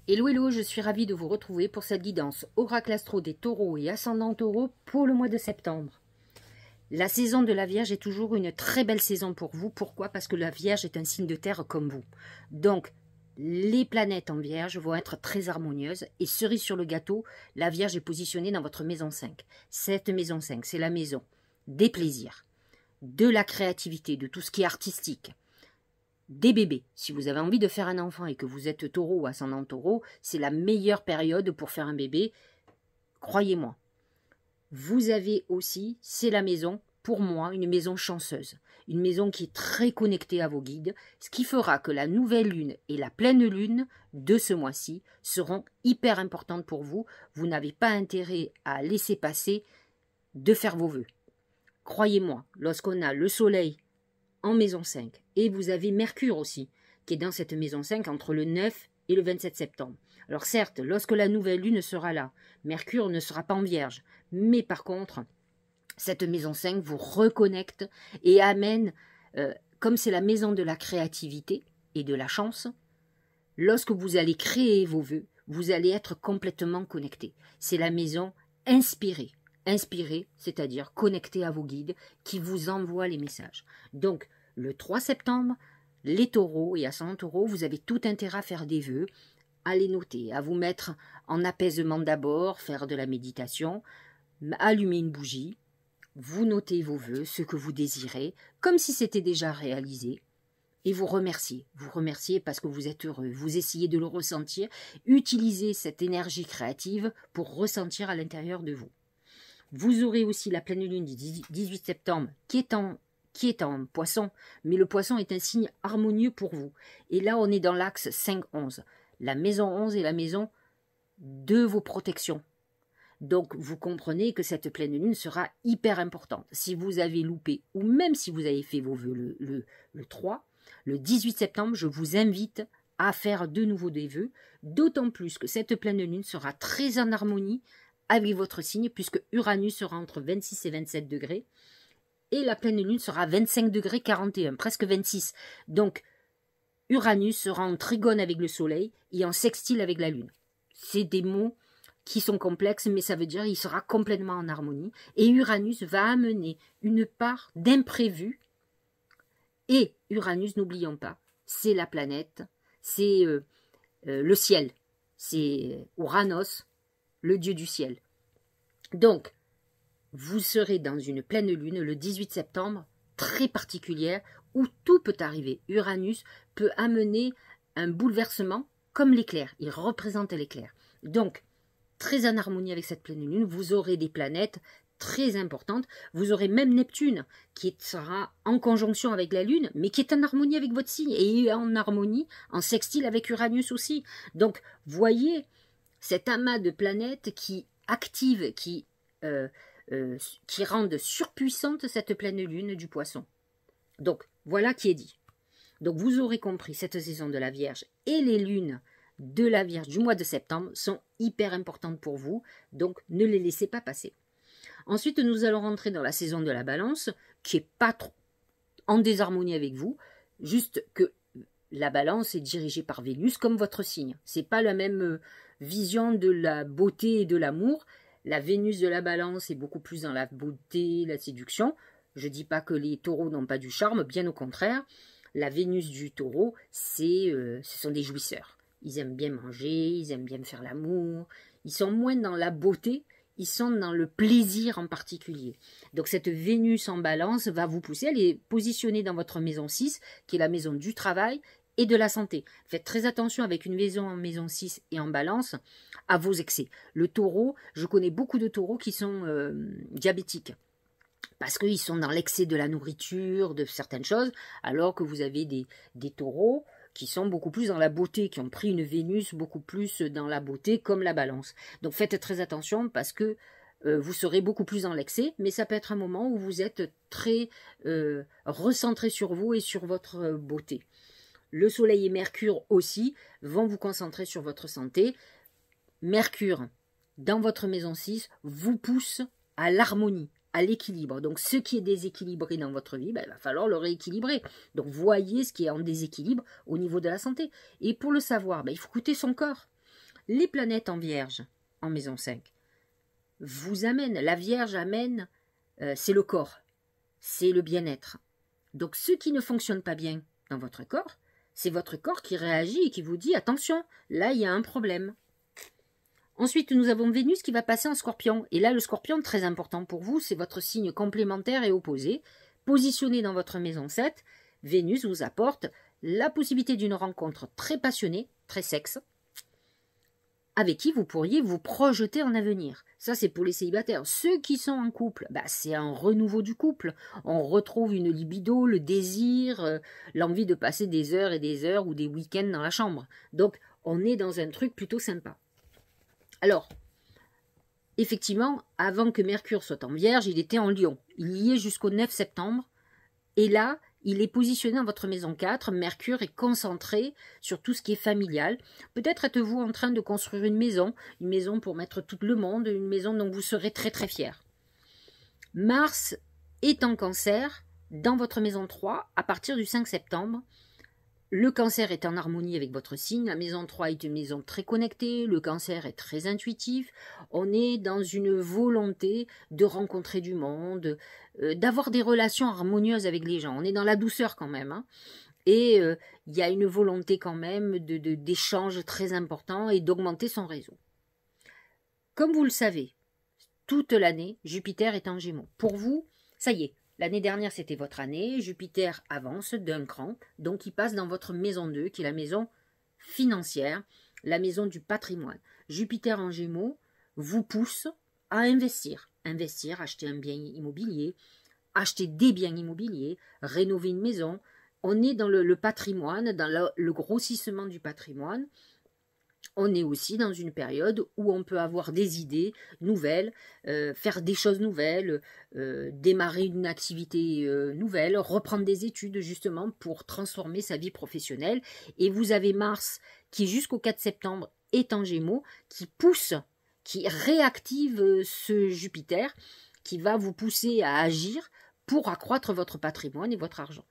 Hello, hello, je suis ravie de vous retrouver pour cette guidance Oracle Astro des taureaux et ascendant taureau pour le mois de septembre. La saison de la Vierge est toujours une très belle saison pour vous. Pourquoi? Parce que la Vierge est un signe de terre comme vous. Donc, les planètes en Vierge vont être très harmonieuses. Et cerise sur le gâteau, la Vierge est positionnée dans votre maison 5. Cette maison 5, c'est la maison des plaisirs, de la créativité, de tout ce qui est artistique. Des bébés. Si vous avez envie de faire un enfant et que vous êtes taureau ou ascendant taureau, c'est la meilleure période pour faire un bébé. Croyez-moi. Vous avez aussi, c'est la maison, pour moi, une maison chanceuse. Une maison qui est très connectée à vos guides, ce qui fera que la nouvelle lune et la pleine lune de ce mois-ci seront hyper importantes pour vous. Vous n'avez pas intérêt à laisser passer de faire vos vœux. Croyez-moi, lorsqu'on a le soleil en maison 5. Et vous avez Mercure aussi, qui est dans cette maison 5 entre le 9 et le 27 septembre. Alors certes, lorsque la nouvelle lune sera là, Mercure ne sera pas en Vierge. Mais par contre, cette maison 5 vous reconnecte et amène, comme c'est la maison de la créativité et de la chance, lorsque vous allez créer vos vœux, vous allez être complètement connecté. C'est la maison inspirée. Inspiré, c'est-à-dire connecté à vos guides qui vous envoient les messages. Donc, le 3 septembre, les taureaux et ascendants taureaux, vous avez tout intérêt à faire des vœux, à les noter, à vous mettre en apaisement d'abord, faire de la méditation, allumer une bougie, vous notez vos vœux, ce que vous désirez, comme si c'était déjà réalisé, et vous remerciez. Vous remerciez parce que vous êtes heureux, vous essayez de le ressentir, utilisez cette énergie créative pour ressentir à l'intérieur de vous. Vous aurez aussi la pleine lune du 18 septembre qui est en poisson, mais le poisson est un signe harmonieux pour vous. Et là, on est dans l'axe 5-11. La maison 11 est la maison de vos protections. Donc, vous comprenez que cette pleine lune sera hyper importante. Si vous avez loupé, ou même si vous avez fait vos vœux le 3, le 18 septembre, je vous invite à faire de nouveau des vœux, d'autant plus que cette pleine lune sera très en harmonie avec votre signe, puisque Uranus sera entre 26 et 27 degrés, et la pleine lune sera 25 degrés 41, presque 26. Donc, Uranus sera en trigone avec le soleil et en sextile avec la lune. C'est des mots qui sont complexes, mais ça veut dire qu'il sera complètement en harmonie, et Uranus va amener une part d'imprévu, et Uranus, n'oublions pas, c'est la planète, c'est le ciel, c'est Uranos, le dieu du ciel. Donc, vous serez dans une pleine lune le 18 septembre, très particulière, où tout peut arriver. Uranus peut amener un bouleversement comme l'éclair. Il représente l'éclair. Donc, très en harmonie avec cette pleine lune, vous aurez des planètes très importantes. Vous aurez même Neptune, qui sera en conjonction avec la lune, mais qui est en harmonie avec votre signe, et en harmonie, en sextile avec Uranus aussi. Donc, voyez cet amas de planètes qui active, qui rendent surpuissante cette pleine lune du poisson. Donc, voilà qui est dit. Donc, vous aurez compris, cette saison de la Vierge et les lunes de la Vierge du mois de septembre sont hyper importantes pour vous, donc ne les laissez pas passer. Ensuite, nous allons rentrer dans la saison de la Balance, qui n'est pas trop en désharmonie avec vous, juste que la Balance est dirigée par Vénus comme votre signe. C'est pas la même vision de la beauté et de l'amour. La Vénus de la Balance est beaucoup plus dans la beauté, la séduction. Je dis pas que les taureaux n'ont pas du charme, bien au contraire. La Vénus du taureau, ce sont des jouisseurs. Ils aiment bien manger, ils aiment bien faire l'amour. Ils sont moins dans la beauté, ils sont dans le plaisir en particulier. Donc cette Vénus en Balance va vous pousser. Elle est positionnée dans votre maison 6, qui est la maison du travail et de la santé. Faites très attention avec une maison en maison 6 et en Balance à vos excès. Le taureau, je connais beaucoup de taureaux qui sont diabétiques, parce qu'ils sont dans l'excès de la nourriture, de certaines choses, alors que vous avez des taureaux qui sont beaucoup plus dans la beauté, qui ont pris une Vénus beaucoup plus dans la beauté, comme la Balance. Donc faites très attention, parce que vous serez beaucoup plus dans l'excès, mais ça peut être un moment où vous êtes très recentré sur vous et sur votre beauté. Le Soleil et Mercure aussi vont vous concentrer sur votre santé. Mercure, dans votre maison 6, vous pousse à l'harmonie, à l'équilibre. Donc, ce qui est déséquilibré dans votre vie, il va falloir le rééquilibrer. Donc, voyez ce qui est en déséquilibre au niveau de la santé. Et pour le savoir, il faut écouter son corps. Les planètes en Vierge, en maison 5, vous amènent, la Vierge amène, c'est le corps, c'est le bien-être. Donc ce qui ne fonctionne pas bien dans votre corps, c'est votre corps qui réagit et qui vous dit « Attention, là il y a un problème ». Ensuite, nous avons Vénus qui va passer en Scorpion. Et là, le Scorpion, très important pour vous, c'est votre signe complémentaire et opposé. Positionné dans votre maison 7, Vénus vous apporte la possibilité d'une rencontre très passionnée, très sexe, avec qui vous pourriez vous projeter en avenir. Ça, c'est pour les célibataires. Ceux qui sont en couple, c'est un renouveau du couple. On retrouve une libido, le désir, l'envie de passer des heures et des heures ou des week-ends dans la chambre. Donc, on est dans un truc plutôt sympa. Alors, effectivement, avant que Mercure soit en Vierge, il était en Lion. Il y est jusqu'au 9 septembre. Et là, il est positionné dans votre maison 4. Mercure est concentré sur tout ce qui est familial. Peut-être êtes-vous en train de construire une maison pour mettre tout le monde, une maison dont vous serez très très fier. Mars est en Cancer dans votre maison 3 à partir du 5 septembre. Le Cancer est en harmonie avec votre signe. La maison 3 est une maison très connectée. Le Cancer est très intuitif. On est dans une volonté de rencontrer du monde, d'avoir des relations harmonieuses avec les gens. On est dans la douceur quand même. Hein. Et il y a une volonté quand même d'échanges très importants et d'augmenter son réseau. Comme vous le savez, toute l'année, Jupiter est en Gémeaux. Pour vous, ça y est. L'année dernière, c'était votre année. Jupiter avance d'un cran. Donc, il passe dans votre maison 2, qui est la maison financière, la maison du patrimoine. Jupiter en Gémeaux vous pousse à investir. Investir, acheter un bien immobilier, acheter des biens immobiliers, rénover une maison. On est dans le patrimoine, dans le grossissement du patrimoine. On est aussi dans une période où on peut avoir des idées nouvelles, faire des choses nouvelles, démarrer une activité nouvelle, reprendre des études justement pour transformer sa vie professionnelle. Et vous avez Mars qui jusqu'au 4 septembre est en Gémeaux, qui pousse, qui réactive ce Jupiter, qui va vous pousser à agir pour accroître votre patrimoine et votre argent.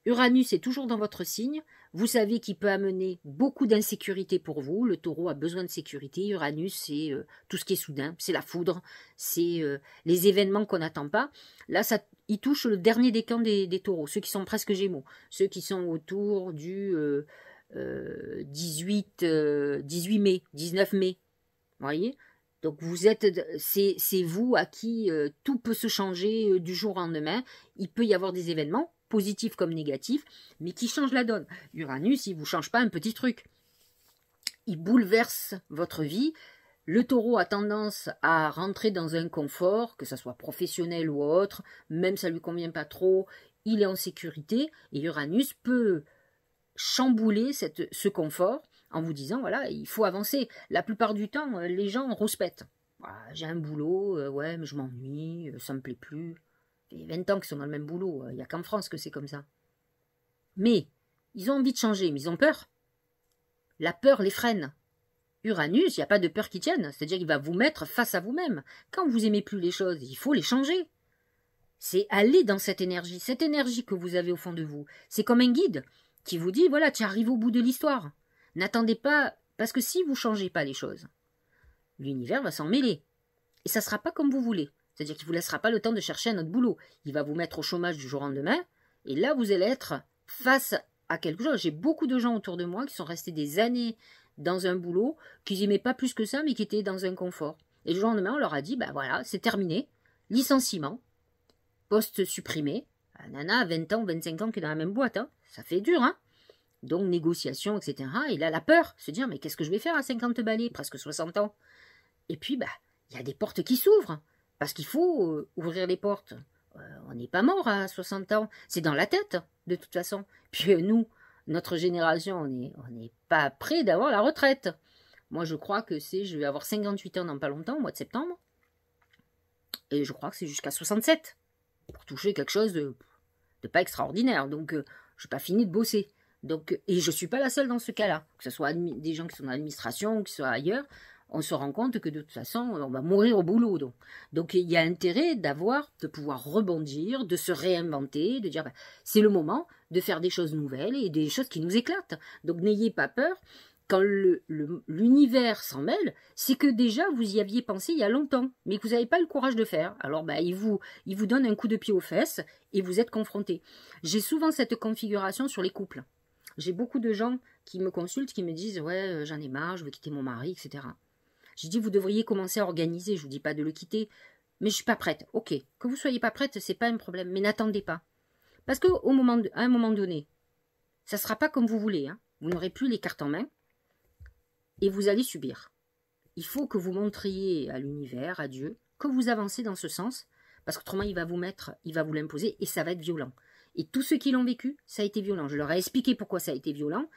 Uranus est toujours dans votre signe. Vous savez qu'il peut amener beaucoup d'insécurité pour vous. Le taureau a besoin de sécurité. Uranus, c'est tout ce qui est soudain. C'est la foudre. C'est les événements qu'on n'attend pas. Là, il touche le dernier décan des taureaux. Ceux qui sont presque gémeaux. Ceux qui sont autour du 18 mai, 19 mai. Vous voyez ? Donc c'est vous à qui tout peut se changer du jour au lendemain. Il peut y avoir des événements, positif comme négatif, mais qui change la donne. Uranus, il ne vous change pas un petit truc. Il bouleverse votre vie. Le taureau a tendance à rentrer dans un confort, que ce soit professionnel ou autre, même ça ne lui convient pas trop, il est en sécurité, et Uranus peut chambouler ce confort en vous disant, voilà, il faut avancer. La plupart du temps, les gens rouspètent. Voilà, j'ai un boulot, ouais, mais je m'ennuie, ça ne me plaît plus. Il y a 20 ans qu'ils sont dans le même boulot. Il n'y a qu'en France que c'est comme ça. Mais ils ont envie de changer, mais ils ont peur. La peur les freine. Uranus, il n'y a pas de peur qui tienne. C'est-à-dire qu'il va vous mettre face à vous-même. Quand vous n'aimez plus les choses, il faut les changer. C'est aller dans cette énergie que vous avez au fond de vous. C'est comme un guide qui vous dit, voilà, tu arrives au bout de l'histoire. N'attendez pas, parce que si vous ne changez pas les choses, l'univers va s'en mêler. Et ça ne sera pas comme vous voulez. C'est-à-dire qu'il ne vous laissera pas le temps de chercher un autre boulot. Il va vous mettre au chômage du jour au lendemain. Et là, vous allez être face à quelque chose. J'ai beaucoup de gens autour de moi qui sont restés des années dans un boulot, qu'ils n'aimaient pas plus que ça, mais qui étaient dans un confort. Et le jour au lendemain, on leur a dit, voilà, c'est terminé. Licenciement. Poste supprimé. La nana a 20 ans, 25 ans qui est dans la même boîte. Hein. Ça fait dur, hein. Donc, négociation, etc. Et là, la peur. Se dire, mais qu'est-ce que je vais faire à 50 balais, presque 60 ans. Et puis, il y a des portes qui s'ouvrent. Parce qu'il faut ouvrir les portes. On n'est pas mort à 60 ans. C'est dans la tête, de toute façon. Puis nous, notre génération, on n'est pas prêt d'avoir la retraite. Moi, je crois que je vais avoir 58 ans dans pas longtemps, au mois de septembre. Et je crois que c'est jusqu'à 67. Pour toucher quelque chose de pas extraordinaire. Donc, je n'ai pas fini de bosser. Donc, et je ne suis pas la seule dans ce cas-là. Que ce soit des gens qui sont dans l'administration ou qui soient ailleurs. On se rend compte que de toute façon, on va mourir au boulot. Donc il y a intérêt de pouvoir rebondir, de se réinventer, de dire c'est le moment de faire des choses nouvelles et des choses qui nous éclatent. Donc n'ayez pas peur. quand l'univers s'en mêle, c'est que déjà vous y aviez pensé il y a longtemps, mais que vous n'avez pas le courage de faire. Alors il vous donne un coup de pied aux fesses et vous êtes confronté. J'ai souvent cette configuration sur les couples. J'ai beaucoup de gens qui me consultent, qui me disent « Ouais, j'en ai marre, je veux quitter mon mari, etc. » J'ai dit « Vous devriez commencer à organiser, je ne vous dis pas de le quitter, mais je ne suis pas prête. » Ok, que vous ne soyez pas prête, ce n'est pas un problème, mais n'attendez pas. Parce qu'à un moment donné, ça ne sera pas comme vous voulez. Hein. Vous n'aurez plus les cartes en main. Et vous allez subir. Il faut que vous montriez à l'univers, à Dieu, que vous avancez dans ce sens, parce qu'autrement il va vous l'imposer et ça va être violent. Et tous ceux qui l'ont vécu, ça a été violent. Je leur ai expliqué pourquoi ça a été violent.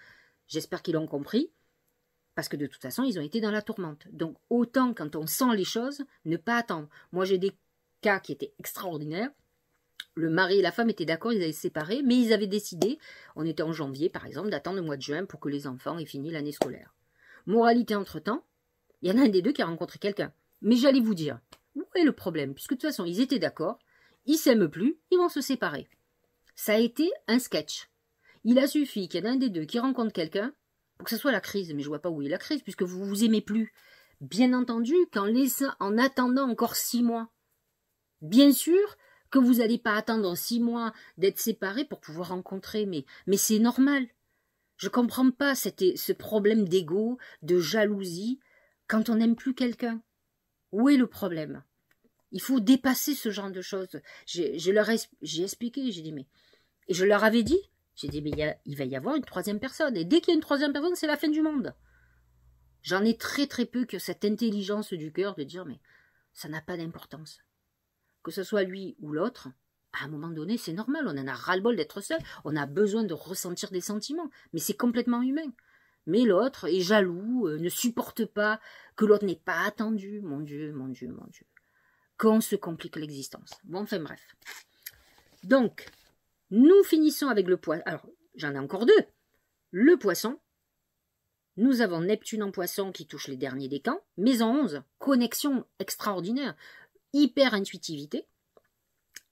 J'espère qu'ils l'ont compris, parce que de toute façon, ils ont été dans la tourmente. Donc autant quand on sent les choses, ne pas attendre. Moi j'ai des cas qui étaient extraordinaires. Le mari et la femme étaient d'accord, ils avaient séparé, mais ils avaient décidé, on était en janvier par exemple, d'attendre le mois de juin pour que les enfants aient fini l'année scolaire. Moralité entre-temps, il y en a un des deux qui a rencontré quelqu'un. Mais j'allais vous dire, où est le problème? Puisque de toute façon, ils étaient d'accord, ils s'aiment plus, ils vont se séparer. Ça a été un sketch. Il a suffi qu'il y en ait un des deux qui rencontre quelqu'un pour que ce soit la crise. Mais je vois pas où est la crise, puisque vous vous aimez plus. Bien entendu, en attendant encore 6 mois. Bien sûr que vous n'allez pas attendre 6 mois d'être séparés pour pouvoir rencontrer, mais c'est normal. Je ne comprends pas ce problème d'ego, de jalousie, quand on n'aime plus quelqu'un. Où est le problème? Il faut dépasser ce genre de choses. J'ai expliqué, j'ai dit, mais... Et je leur avais dit, j'ai dit, mais il va y avoir une troisième personne. Et dès qu'il y a une troisième personne, c'est la fin du monde. J'en ai très très peu que cette intelligence du cœur de dire, mais ça n'a pas d'importance. Que ce soit lui ou l'autre, à un moment donné, c'est normal, on en a ras-le-bol d'être seul, on a besoin de ressentir des sentiments, mais c'est complètement humain. Mais l'autre est jaloux, ne supporte pas que l'autre n'ait pas attendu. Mon Dieu, mon Dieu, mon Dieu. Qu'on se complique l'existence. Bon, enfin bref. Donc, nous finissons avec le poisson. Alors, j'en ai encore 2. Le poisson. Nous avons Neptune en poisson qui touche les derniers décans. Mais en 11, connexion extraordinaire, hyper intuitivité.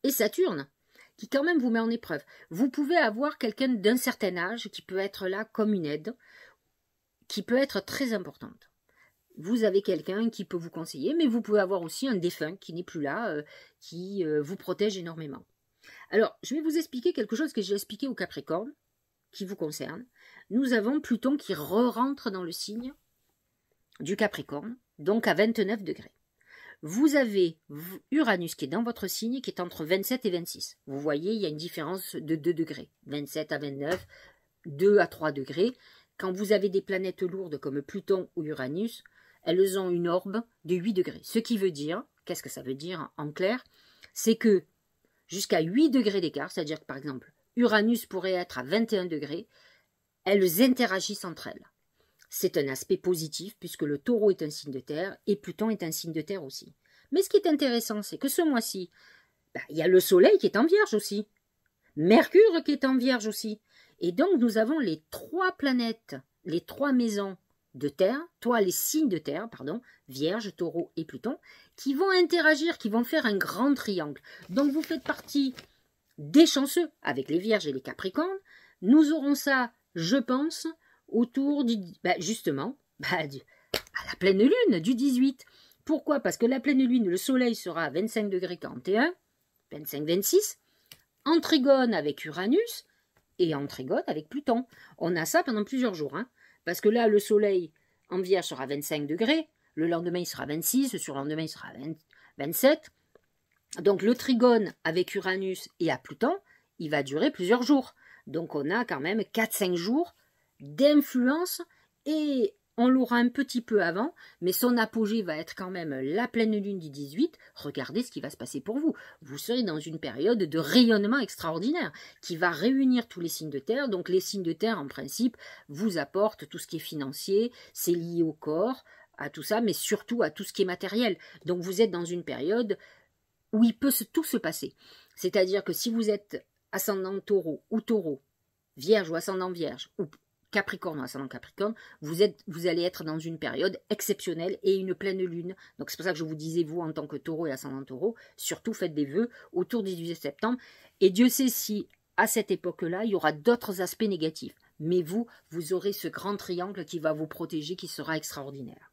Et Saturne, qui quand même vous met en épreuve. Vous pouvez avoir quelqu'un d'un certain âge qui peut être là comme une aide, qui peut être très importante. Vous avez quelqu'un qui peut vous conseiller, mais vous pouvez avoir aussi un défunt qui n'est plus là, qui vous protège énormément. Alors, je vais vous expliquer quelque chose que j'ai expliqué au Capricorne, qui vous concerne. Nous avons Pluton qui re-rentre dans le signe du Capricorne, donc à 29 degrés. Vous avez Uranus qui est dans votre signe, qui est entre 27 et 26. Vous voyez, il y a une différence de 2 degrés. 27 à 29, 2 à 3 degrés. Quand vous avez des planètes lourdes comme Pluton ou Uranus, elles ont une orbe de 8 degrés. Ce qui veut dire, qu'est-ce que ça veut dire en clair? C'est que jusqu'à 8 degrés d'écart, c'est-à-dire que par exemple, Uranus pourrait être à 21 degrés, elles interagissent entre elles. C'est un aspect positif puisque le taureau est un signe de terre et Pluton est un signe de terre aussi. Mais ce qui est intéressant, c'est que ce mois-ci, il y a le soleil qui est en vierge aussi. Mercure qui est en vierge aussi. Et donc nous avons les 3 planètes, les 3 maisons de terre, les signes de terre, pardon, vierge, taureau et Pluton, qui vont interagir, qui vont faire un grand triangle. Donc vous faites partie des chanceux avec les vierges et les capricornes. Nous aurons ça, je pense, autour du, justement, à la pleine lune du 18. Pourquoi? Parce que la pleine lune, le soleil sera à 25 degrés 41, 25-26, en trigone avec Uranus et en trigone avec Pluton. On a ça pendant plusieurs jours, hein, parce que là, le soleil en vierge sera à 25 degrés, le lendemain il sera à 26, le surlendemain il sera à 27. Donc le trigone avec Uranus et à Pluton, il va durer plusieurs jours. Donc on a quand même 4-5 jours d'influence et on l'aura un petit peu avant, mais son apogée va être quand même la pleine lune du 18. Regardez ce qui va se passer pour vous. Vous serez dans une période de rayonnement extraordinaire qui va réunir tous les signes de terre. Donc les signes de terre, en principe, vous apportent tout ce qui est financier, c'est lié au corps, à tout ça, mais surtout à tout ce qui est matériel. Donc vous êtes dans une période où il peut tout se passer. C'est-à-dire que si vous êtes ascendant taureau ou taureau, vierge ou ascendant vierge, ou Capricorne ou ascendant Capricorne, vous allez être dans une période exceptionnelle et une pleine lune. Donc c'est pour ça que je vous disais, vous en tant que taureau et ascendant taureau, surtout faites des vœux autour du 18 septembre. Et Dieu sait si à cette époque-là, il y aura d'autres aspects négatifs. mais vous aurez ce grand triangle qui va vous protéger, qui sera extraordinaire.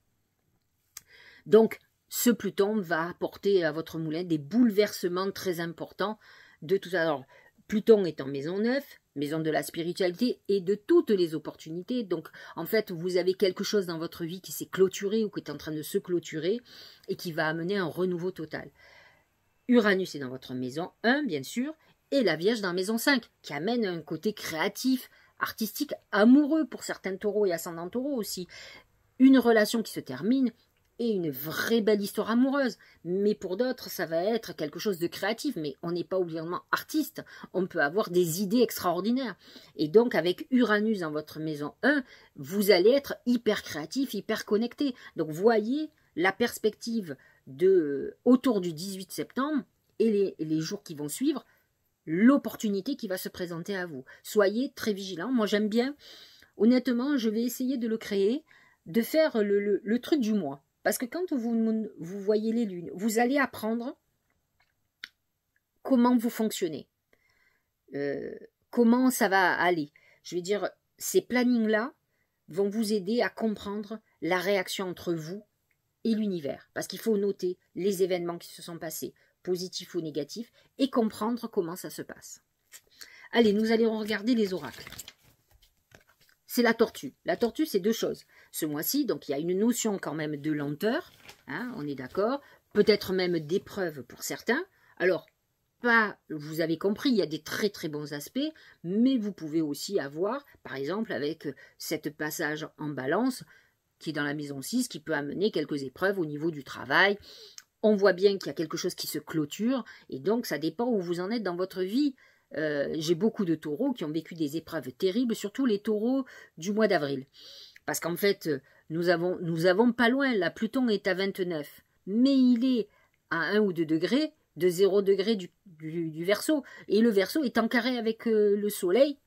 Donc, ce Pluton va apporter à votre moulin des bouleversements très importants de tout ça. Alors, Pluton est en maison 9, maison de la spiritualité et de toutes les opportunités. Donc, en fait, vous avez quelque chose dans votre vie qui s'est clôturé ou qui est en train de se clôturer et qui va amener un renouveau total. Uranus est dans votre maison 1, bien sûr, et la Vierge dans la maison 5, qui amène un côté créatif, artistique, amoureux pour certains taureaux et ascendants taureaux aussi. Une relation qui se termine et une vraie belle histoire amoureuse. Mais pour d'autres, ça va être quelque chose de créatif. Mais on n'est pas obligatoirement artiste. On peut avoir des idées extraordinaires. Et donc, avec Uranus dans votre maison 1, vous allez être hyper créatif, hyper connecté. Donc, voyez la perspective autour du 18 septembre et les jours qui vont suivre, l'opportunité qui va se présenter à vous. Soyez très vigilants. Moi, j'aime bien. Honnêtement, je vais essayer de le créer, de faire le truc du mois. Parce que quand vous voyez les lunes, vous allez apprendre comment vous fonctionnez, comment ça va aller. Je veux dire, ces plannings-là vont vous aider à comprendre la réaction entre vous et l'univers. Parce qu'il faut noter les événements qui se sont passés, positifs ou négatifs, et comprendre comment ça se passe. Allez, nous allons regarder les oracles. C'est la tortue. La tortue, c'est deux choses. Ce mois-ci, donc il y a une notion quand même de lenteur, hein, on est d'accord, peut-être même d'épreuve pour certains. Alors, vous avez compris, il y a des très très bons aspects, mais vous pouvez aussi avoir, par exemple, avec cette passage en balance, qui est dans la maison 6, qui peut amener quelques épreuves au niveau du travail. On voit bien qu'il y a quelque chose qui se clôture, et donc ça dépend où vous en êtes dans votre vie. J'ai beaucoup de taureaux qui ont vécu des épreuves terribles, surtout les taureaux du mois d'avril. Parce qu'en fait, nous avons pas loin, là, Pluton est à 29, mais il est à 1 ou 2 degrés, de 0 degré du Verseau. Et le Verseau est en carré avec le soleil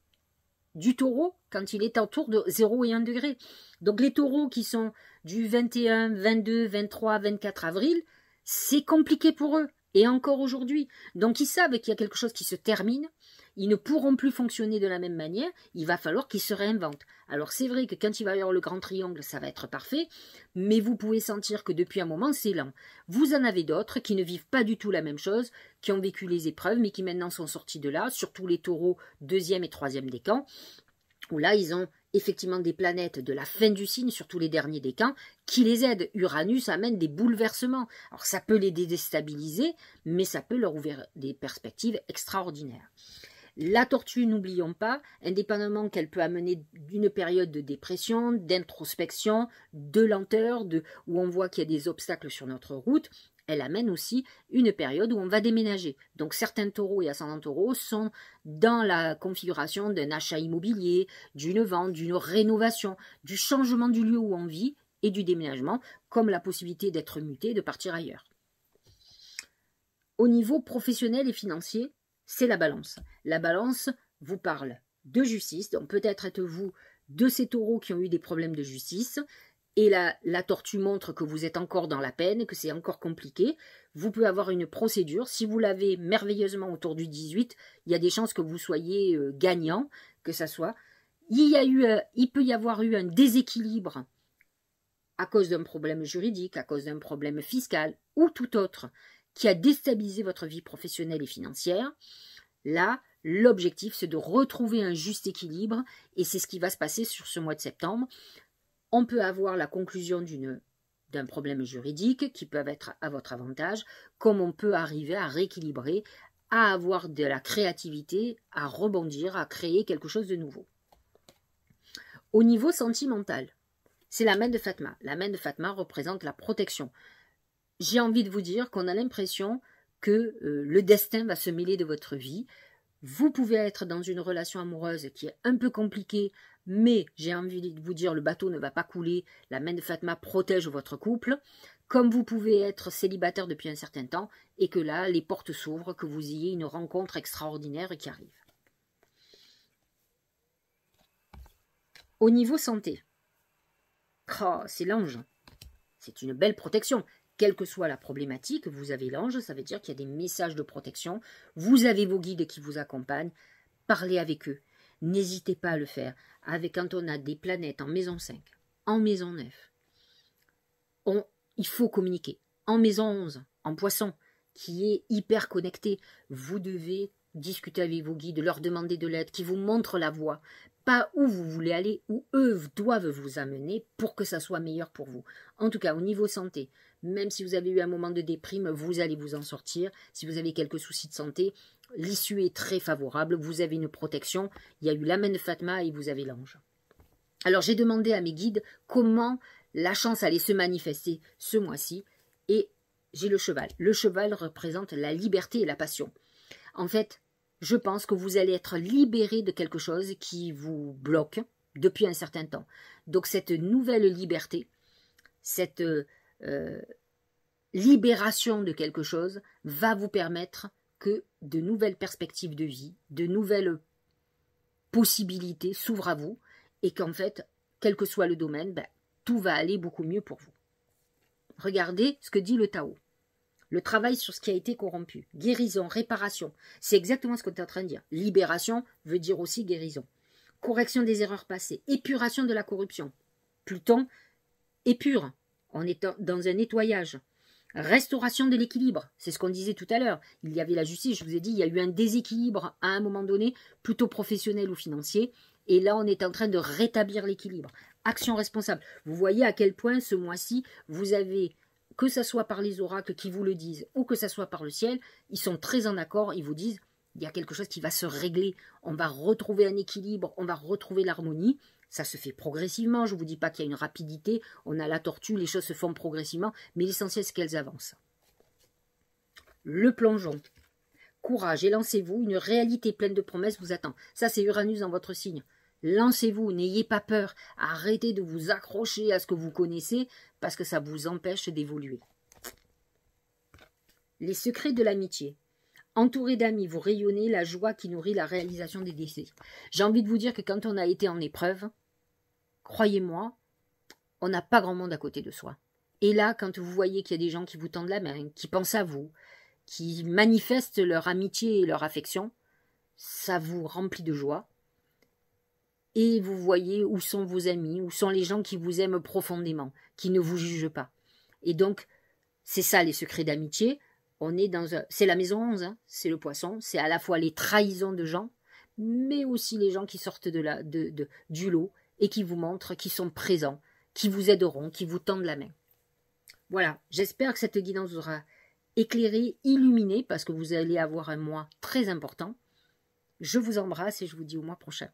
du taureau quand il est autour de 0 et 1 degré. Donc les taureaux qui sont du 21, 22, 23, 24 avril, c'est compliqué pour eux. Et encore aujourd'hui. Donc ils savent qu'il y a quelque chose qui se termine, ils ne pourront plus fonctionner de la même manière, il va falloir qu'ils se réinventent. Alors c'est vrai que quand il va y avoir le grand triangle, ça va être parfait, mais vous pouvez sentir que depuis un moment, c'est lent. Vous en avez d'autres qui ne vivent pas du tout la même chose, qui ont vécu les épreuves, mais qui maintenant sont sortis de là, surtout les taureaux 2e et 3e décan, où là ils ont effectivement des planètes de la fin du signe, surtout les derniers décans, qui les aident. Uranus amène des bouleversements. Alors ça peut les déstabiliser, mais ça peut leur ouvrir des perspectives extraordinaires. La tortue, n'oublions pas, indépendamment qu'elle peut amener d'une période de dépression, d'introspection, de lenteur, où on voit qu'il y a des obstacles sur notre route, elle amène aussi une période où on va déménager. Donc certains taureaux et ascendants taureaux sont dans la configuration d'un achat immobilier, d'une vente, d'une rénovation, du changement du lieu où on vit et du déménagement, comme la possibilité d'être muté, de partir ailleurs. Au niveau professionnel et financier, c'est la balance. La balance vous parle de justice, donc peut-être êtes-vous de ces taureaux qui ont eu des problèmes de justice, et la tortue montre que vous êtes encore dans la peine, que c'est encore compliqué. Vous pouvez avoir une procédure. Si vous l'avez merveilleusement autour du 18, il y a des chances que vous soyez gagnant, que ça soit. Il peut y avoir eu un déséquilibre à cause d'un problème juridique, à cause d'un problème fiscal ou tout autre qui a déstabilisé votre vie professionnelle et financière. Là, l'objectif, c'est de retrouver un juste équilibre et c'est ce qui va se passer sur ce mois de septembre. On peut avoir la conclusion d'un problème juridique qui peut être à votre avantage, comme on peut arriver à rééquilibrer, à avoir de la créativité, à rebondir, à créer quelque chose de nouveau. Au niveau sentimental, c'est la main de Fatma. La main de Fatma représente la protection. J'ai envie de vous dire qu'on a l'impression que le destin va se mêler de votre vie. Vous pouvez être dans une relation amoureuse qui est un peu compliquée, mais j'ai envie de vous dire, le bateau ne va pas couler, la main de Fatma protège votre couple, comme vous pouvez être célibataire depuis un certain temps, et que là, les portes s'ouvrent, que vous ayez une rencontre extraordinaire qui arrive. Au niveau santé, c'est l'ange, c'est une belle protection. Quelle que soit la problématique, vous avez l'ange, ça veut dire qu'il y a des messages de protection, vous avez vos guides qui vous accompagnent, parlez avec eux. N'hésitez pas à le faire. Quand on a des planètes en maison 5, en maison 9, il faut communiquer. En maison 11, en poisson, qui est hyper connecté, vous devez discuter avec vos guides, leur demander de l'aide, qui vous montrent la voie, pas où vous voulez aller, où eux doivent vous amener pour que ça soit meilleur pour vous. En tout cas, au niveau santé, même si vous avez eu un moment de déprime, vous allez vous en sortir. Si vous avez quelques soucis de santé, l'issue est très favorable, vous avez une protection. Il y a eu la main de Fatma et vous avez l'ange. Alors j'ai demandé à mes guides comment la chance allait se manifester ce mois-ci et j'ai le cheval. Le cheval représente la liberté et la passion. En fait, je pense que vous allez être libéré de quelque chose qui vous bloque depuis un certain temps. Donc cette nouvelle liberté, cette libération de quelque chose va vous permettre que de nouvelles perspectives de vie, de nouvelles possibilités s'ouvrent à vous et qu'en fait, quel que soit le domaine, tout va aller beaucoup mieux pour vous. Regardez ce que dit le Tao. Le travail sur ce qui a été corrompu. Guérison, réparation. C'est exactement ce que tu es en train de dire. Libération veut dire aussi guérison. Correction des erreurs passées. Épuration de la corruption. Pluton épure. On est dans un nettoyage. Restauration de l'équilibre. C'est ce qu'on disait tout à l'heure. Il y avait la justice. Je vous ai dit, il y a eu un déséquilibre à un moment donné, plutôt professionnel ou financier. Et là, on est en train de rétablir l'équilibre. Action responsable. Vous voyez à quel point ce mois-ci, vous avez... que ce soit par les oracles qui vous le disent ou que ce soit par le ciel, ils sont très en accord, ils vous disent il y a quelque chose qui va se régler, on va retrouver un équilibre, on va retrouver l'harmonie. Ça se fait progressivement, je ne vous dis pas qu'il y a une rapidité, on a la tortue, les choses se font progressivement, mais l'essentiel c'est qu'elles avancent. Le plongeon. Courage et lancez-vous, une réalité pleine de promesses vous attend. Ça c'est Uranus dans votre signe. Lancez-vous, n'ayez pas peur, arrêtez de vous accrocher à ce que vous connaissez parce que ça vous empêche d'évoluer. Les secrets de l'amitié. Entouré d'amis, vous rayonnez la joie qui nourrit la réalisation des désirs. J'ai envie de vous dire que quand on a été en épreuve, croyez-moi, on n'a pas grand monde à côté de soi. Et là, quand vous voyez qu'il y a des gens qui vous tendent la main, qui pensent à vous, qui manifestent leur amitié et leur affection, ça vous remplit de joie. Et vous voyez où sont vos amis, où sont les gens qui vous aiment profondément, qui ne vous jugent pas. Et donc, c'est ça les secrets d'amitié. On est c'est la maison 11, hein, c'est le poisson, c'est à la fois les trahisons de gens, mais aussi les gens qui sortent du lot et qui vous montrent, qui sont présents, qui vous aideront, qui vous tendent la main. Voilà, j'espère que cette guidance vous aura éclairé, illuminé, parce que vous allez avoir un mois très important. Je vous embrasse et je vous dis au mois prochain.